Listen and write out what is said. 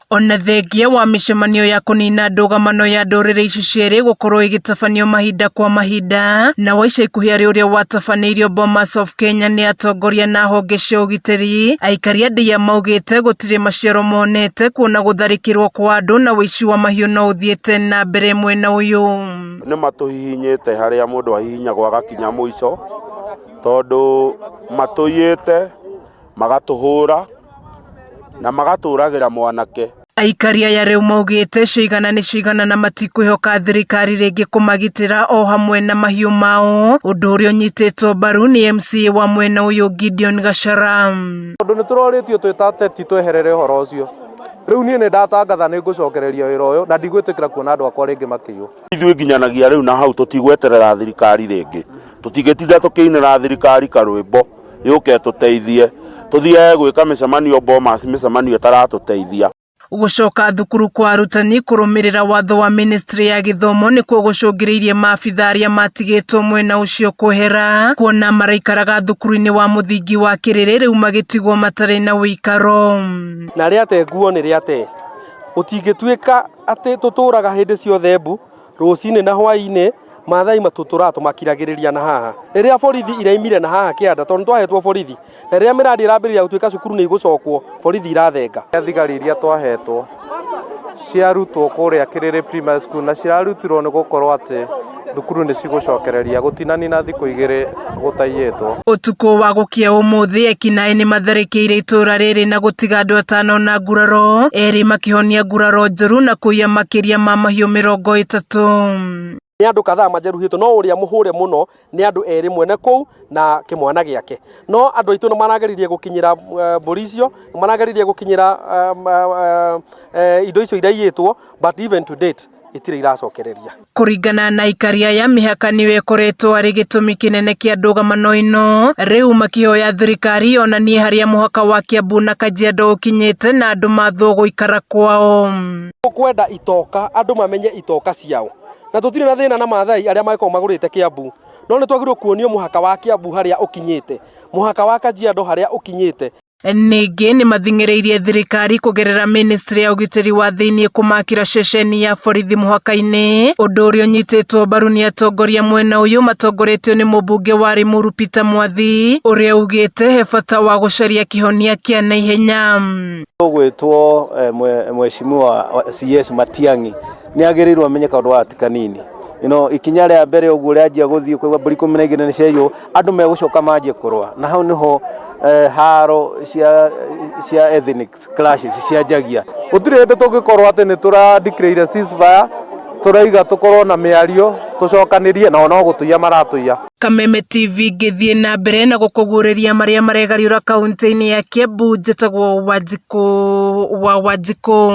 Ona thengia wa micemanio ya kunina ndugamano ya ndurire ici cieri gukorwo igitabanio mahinda kwa mahinda na wa ica ikuhi ari uria watabaniirio Bomas of Kenya ni atongoria na honge cia ugitiri, aikari a Ndeiya maugite gutiri maciaro monete kuona gutharikirwo kwa andu na wuici wa mahiu no uthiete na mbere mwena uyu. Ni matuhihinyite haria mundu ahihinyagwo agakinya muico tondu matuyite magatuhura na magaturagira mwanake. Aikari aya riu maugite cigana na matikwihoka thirikari ringi kumagitira o hamwe na mahiu mao, undu uria unyititwo mbaru ni MCA wa mwena uyu Gideon Gachara. Undu nituroritio twitateti tweherere uhoro ucio riu nie ni ndatangatha ni ngucokereria wira uyu na ndigwitikira kuona andu akwa ringi makiuga. Ithui nginyanagia riu na hau tutigweterera thirikari ringi, tutigitinda tukiinira thirikari karwimbo yuke tuteithie tuthie gwika micemanio Bomas micemanio taratuteithia. Gucoka thukuru kwa arutani kurumirira watho wa ministry ya githomo nikuo gucungiriirie maabitha aria matigitwo mwena ucio kwehera kuona maraikaraga thukuru-ini wa muthingi wa Kiriri riu magitigwo matari na uikaro. Na ria te nguo ni ria te utingituika ati tuturaga hindi ciothe mbu rucini na hwaini mathai matutura tumakiragiriria na haha riria borithi iraimire na haha kianda tondu twahetwo borithi na riria miradi irambiriria gutuika cukuru ni igucokwo borithi irathenga. Thigari iria twahetwo ciarutwo kuria Kiriri primary school na cirarutirwo ni gukorwo ati thukuru ni cigucokereria gutinani na thiku igiri gutaiyetwo. Utuku wa gukia umuthi ekinai ni matharikiire itura riri na gutiga andu atano na nguraro, eri makihonia nguraro njoru na kuiya makiria ma mahiu 30. Ni andu kadhaa majeruhitwo no uria muhure muno ni andu eri mwene kou na kimwana giake, no andu aitu no marageririe gukinyira boricio marageririe gukinyira indo icio iraiyetwo but even to date itire iracokereria. Kuringana na aikari aya mihaka-ini ikoretwo ari gitumi kinene kia ndugamano ino, riu makihoya thirikari onanie haria muhaka wa Kiambu na Kajiado ukinyite na andu mathwo guikara kwao. Kwenda itoka andu mamenye itoka ciao na tutire na thina na mathai aria maiko magurite Kiambu, no ni twagirwo kuonio muhaka wa Kiambu haria ukinyite, muhaka wa Kajiado haria ukinyite. Ningi ni mathing'iriirie thirikari kugerera ministry ya ugitiri wa thiini kumakira ceceni ya borithi muhaka-ini, undu uria unyititwo mbaru ni atongoria mwena uyu matongoretio ni mubunge wa Rimuru Peter Mwathi uria ugite he bata wa gucaria kihonia kia naihenya. Gwitwo mheshimiwa CS Matiang'i ni agirirwo amenye kaundu wa atiganine ikinya ria mbere uguo rianjia guthii kwa mburi 12 ni cio andu megucoka manjie kurwa na hau niho haro cia ethnic clashes cianjagia. Gutire hindu tungikorwo ati ni tura declare ceasefire turaiga tukorwo na miario tucokanirie na no gutuia maratuia. Kameme TV ngithie na mbere na gukuguriria maria maregariura kaunti-ini ya Kiambu, njitagwo Wanjiku wa Wanjiku.